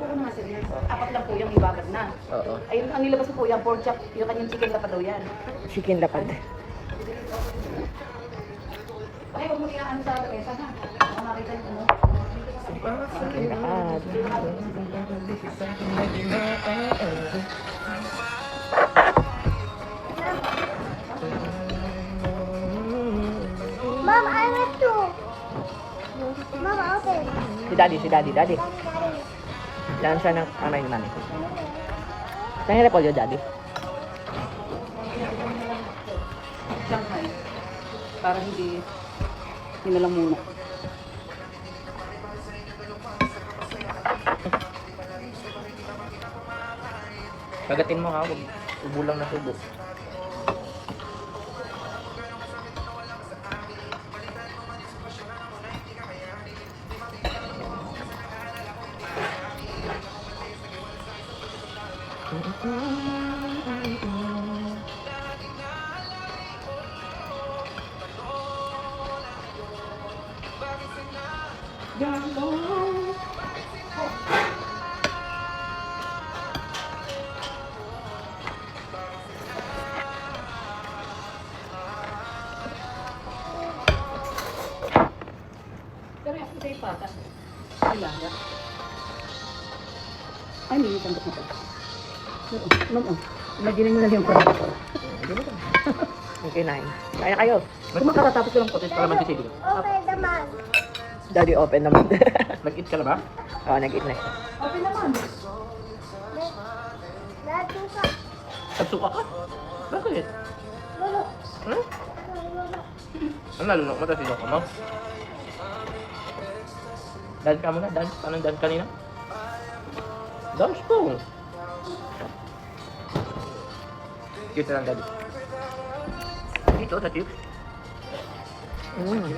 ko na nga sir, apat lang po yung ibabad na. Oo. Ayun, ang nilabas ko po yung pork chop, yung kanyang chicken lapad daw yan. Chicken lapad. Ay, huwag mo iaan sa mesa ha. Baka makita yung ano. Chicken lapad. Mom, I want to. Mom, open. Si daddy. Yan siya ng kamay ni mami. Saan yung repolyo, daddy? Shanghai. Para hindi nilalamuno. Kagatin mo ha, huwag ubo lang na tubo. Pero yung sa ipata. Ilaga. Ay, may sandok na po. Ma'am, oh. Imagine nyo na yung product ko. Okay, 9. Kaya kayo. Kung makatatapos ko lang po. Kalaman si Sige. Open the mouth. Daddy open naman. Nag-eat ka na ba? Oo, nag-eat na. Okay naman. Daddy, ka. Nagsuka ka? Bakit? Lolo. Hmm? Lolo. Ang lalo na, matasin ka mo? Dance ka muna, dance. Anong dance kanina? Dance ko. Cute lang, daddy. Dito, sa chips. Mm.